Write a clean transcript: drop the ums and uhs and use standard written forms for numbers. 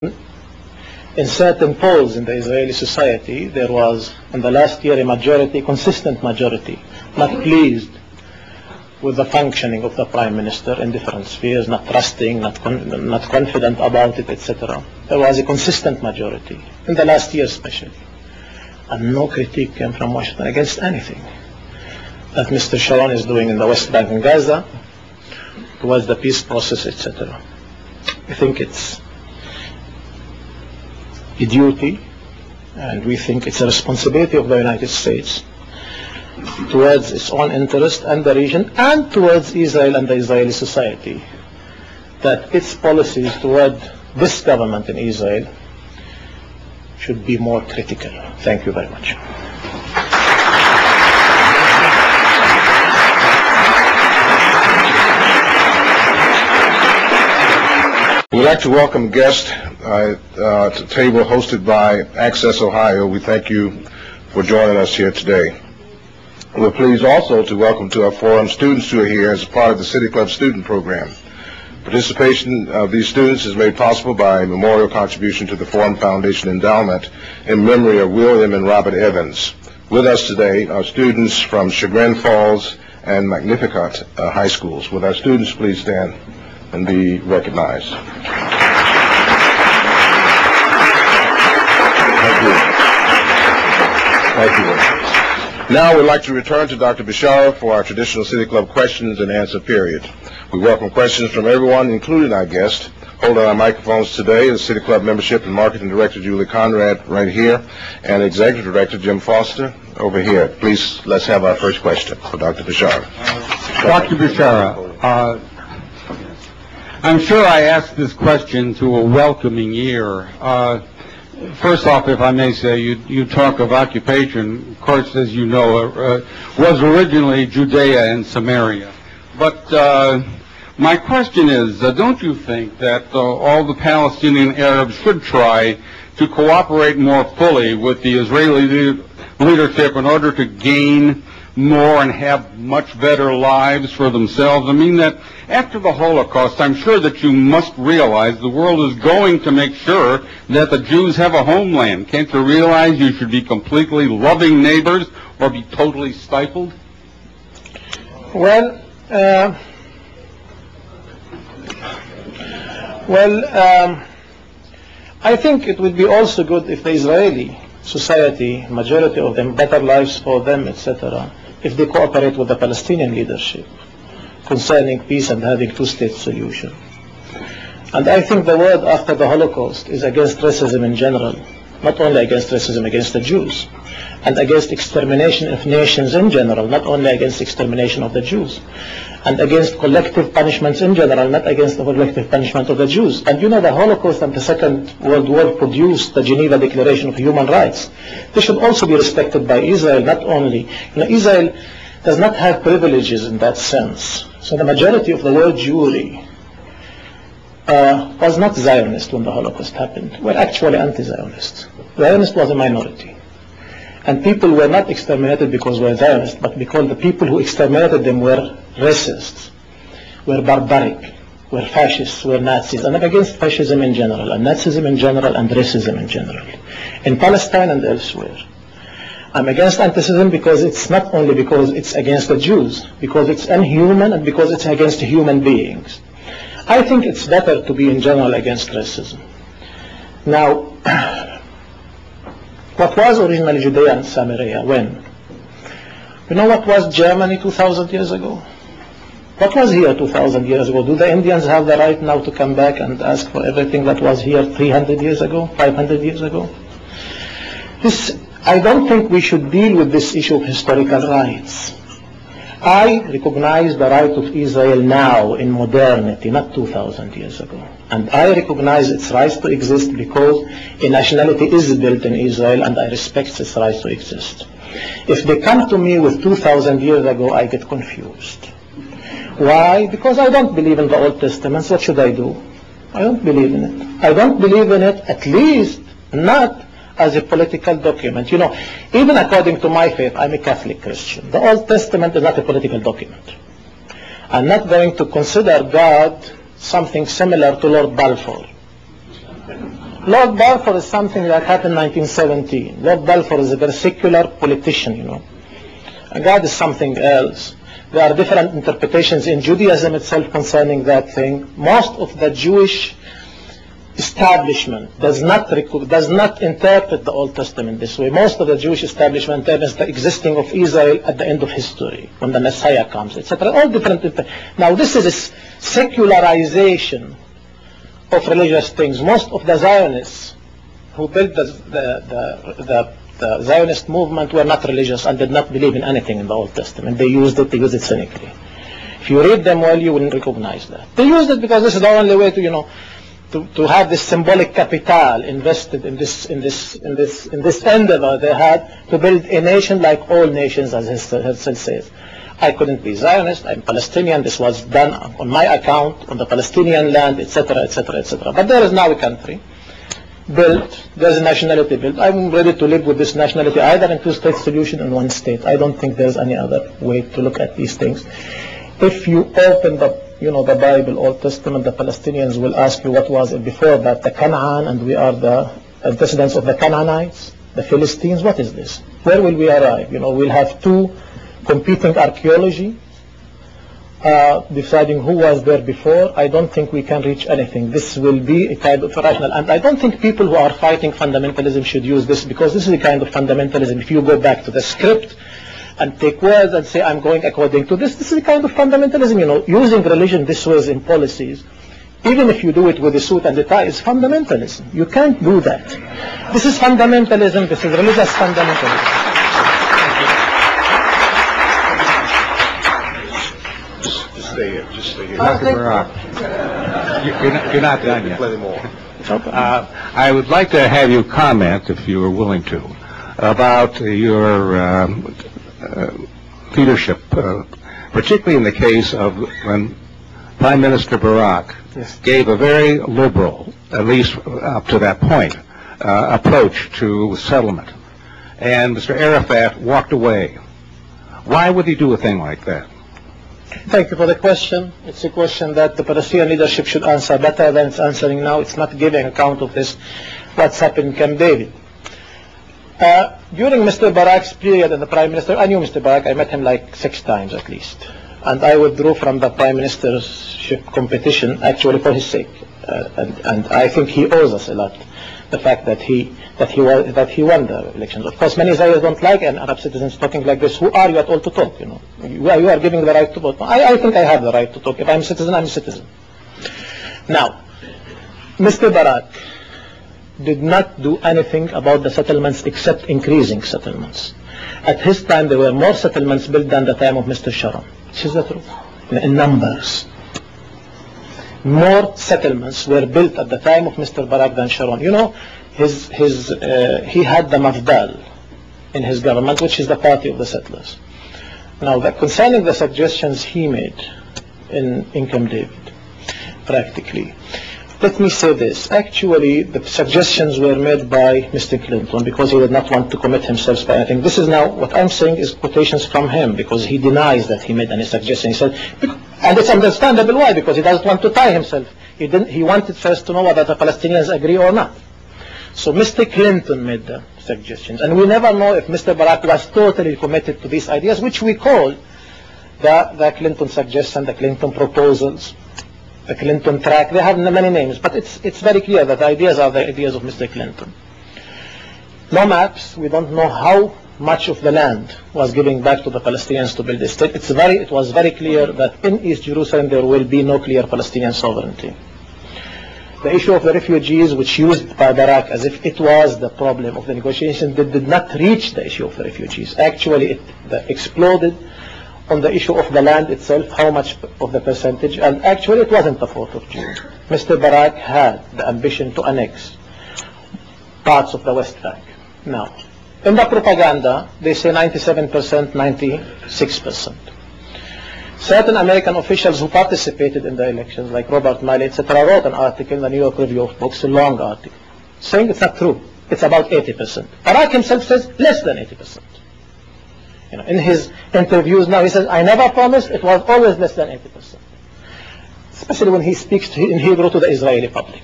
In certain polls in the Israeli society, there was, in the last year, a majority, consistent majority, not pleased with the functioning of the Prime Minister in different spheres, not trusting, not confident about it, etc. There was a consistent majority, in the last year especially. And no critique came from Washington against anything that Mr. Sharon is doing in the West Bank and Gaza, towards the peace process, etc. I think it's a duty, and we think it's a responsibility of the United States towards its own interest and the region, and towards Israel and the Israeli society, that its policies toward this government in Israel should be more critical. Thank you very much. We'd like to welcome guests to the table hosted by Access Ohio. We thank you for joining us here today. We're pleased also to welcome to our forum students who are here as a part of the City Club student program. Participation of these students is made possible by a memorial contribution to the Forum Foundation Endowment in memory of William and Robert Evans. With us today are students from Chagrin Falls and Magnificat high schools. Will our students please stand and be recognized? Thank you. Thank you. Now we'd like to return to Dr. Bishara for our traditional City Club questions and answer period. We welcome questions from everyone, including our guest. Holding our microphones today is City Club Membership and Marketing Director Julie Conrad right here, and Executive Director Jim Foster over here. Please, let's have our first question for Dr. Bishara. Dr. Bishara, I'm sure I asked this question to a welcoming ear. First off, if I may say, you talk of occupation. Of course, as you know, was originally Judea and Samaria. But my question is, don't you think that all the Palestinian Arabs should try to cooperate more fully with the Israeli leadership in order to gain more and have much better lives for themselves? I mean that after the Holocaust, I'm sure that you must realize the world is going to make sure that the Jews have a homeland. Can't you realize you should be completely loving neighbors or be totally stifled? Well, I think it would be also good if the Israeli society, majority of them, better lives for them, etc., if they cooperate with the Palestinian leadership concerning peace and having two-state solution. And I think the word after the Holocaust is against racism in general, not only against racism against the Jews, and against extermination of nations in general, not only against extermination of the Jews, and against collective punishments in general, not against the collective punishment of the Jews. And you know, the Holocaust and the Second World War produced the Geneva Declaration of Human Rights. They should also be respected by Israel, not only. Israel does not have privileges in that sense. So the majority of the world Jewry was not Zionist when the Holocaust happened. Were actually anti-Zionist. Zionist was a minority. And people were not exterminated because they were Zionists, but because the people who exterminated them were racists, were barbaric, were fascists, were Nazis. And I'm against fascism in general, and Nazism in general, and racism in general, in Palestine and elsewhere. I'm against anti-Semitism because it's not only because it's against the Jews, because it's inhuman and because it's against human beings. I think it's better to be in general against racism. Now, what was originally Judea and Samaria? When? You know what was Germany 2,000 years ago? What was here 2,000 years ago? Do the Indians have the right now to come back and ask for everything that was here 300 years ago, 500 years ago? I don't think we should deal with this issue of historical rights. I recognize the right of Israel now in modernity, not 2,000 years ago. And I recognize its rights to exist because a nationality is built in Israel, and I respect its rights to exist. If they come to me with 2,000 years ago, I get confused. Why? Because I don't believe in the Old Testament. So what should I do? I don't believe in it. I don't believe in it, at least not as a political document. You know, even according to my faith, I'm a Catholic Christian. The Old Testament is not a political document. I'm not going to consider God something similar to Lord Balfour. Lord Balfour is something that happened in 1917. Lord Balfour is a very secular politician, you know. And God is something else. There are different interpretations in Judaism itself concerning that thing. Most of the Jewish establishment does not interpret the Old Testament this way. Most of the Jewish establishment interprets the existing of Israel at the end of history, when the Messiah comes, etc. All different. Now this is a secularization of religious things. Most of the Zionists who built the Zionist movement were not religious and did not believe in anything in the Old Testament. They used it cynically. If you read them well, you will recognize that. They used it because this is the only way to, you know, to have this symbolic capital invested in this endeavor they had to build a nation like all nations, as Herzl says. I couldn't be Zionist, I'm Palestinian, this was done on my account, on the Palestinian land, etc., etc., etc. But there is now a country built, there's a nationality built. I'm ready to live with this nationality, either in two-state solution in one state. I don't think there's any other way to look at these things. If you open the Bible, Old Testament, the Palestinians will ask you what was it before that, the Canaan, and we are the descendants of the Canaanites, the Philistines. What is this? Where will we arrive? You know, we'll have two competing archaeology, deciding who was there before. I don't think we can reach anything. This will be a kind of rational, and I don't think people who are fighting fundamentalism should use this, because this is a kind of fundamentalism. If you go back to the script and take words and say, I'm going according to this is a kind of fundamentalism. You know, using religion this way in policies, even if you do it with a suit and a tie, is fundamentalism. You can't do that. This is fundamentalism. This is religious fundamentalism. Just stay here. Just stay here. Dr. Barak, you're not done yet. Plenty more. I would like to have you comment, if you are willing to, about your leadership, particularly in the case of when Prime Minister Barak gave a very liberal, at least up to that point, approach to settlement. And Mr. Arafat walked away. Why would he do a thing like that? Thank you for the question. It's a question that the Palestinian leadership should answer better than it's answering now. It's not giving account of this, what's happened in Camp David. During Mr. Barak's period as the Prime Minister, I knew Mr. Barak. I met him like 6 times at least. And I withdrew from the Prime Ministership competition actually for his sake. And I think he owes us a lot, the fact that he won the elections. Of course, many Israelis don't like Arab citizens talking like this. Who are you at all to talk? You know, you are giving the right to vote. I think I have the right to talk. If I'm a citizen, I'm a citizen. Now, Mr. Barak did not do anything about the settlements except increasing settlements. At his time, there were more settlements built than the time of Mr. Sharon. This is the truth. In numbers. More settlements were built at the time of Mr. Barak than Sharon. You know, he had the Mafdal in his government, which is the party of the settlers. Now, concerning the suggestions he made in Camp David, practically, let me say this. Actually, the suggestions were made by Mr. Clinton because he did not want to commit himself by anything. This is now, what I'm saying is quotations from him, because he denies that he made any suggestion. He said, and it's understandable why, because he doesn't want to tie himself. He wanted first to know whether the Palestinians agree or not. So Mr. Clinton made the suggestions. And we never know if Mr. Barak was totally committed to these ideas, which we call the Clinton suggestion, the Clinton proposals, the Clinton track. They have many names, but it's very clear that the ideas are the ideas of Mr. Clinton. No maps. We don't know how much of the land was given back to the Palestinians to build a state. It was very clear that in East Jerusalem there will be no clear Palestinian sovereignty. The issue of the refugees, which used by Barak as if it was the problem of the negotiation, did not reach the issue of the refugees. Actually, it exploded on the issue of the land itself, how much of the percentage, and actually it wasn't the 4th of June. Mr. Barak had the ambition to annex parts of the West Bank. Now, in the propaganda, they say 97%, 96%. Certain American officials who participated in the elections, like Robert Miley, etc., wrote an article in the New York Review of Books, a long article, saying it's not true. It's about 80%. Barak himself says less than 80%. You know, in his interviews now, he says, I never promised, it was always less than 80%. Especially when he speaks in Hebrew to the Israeli public.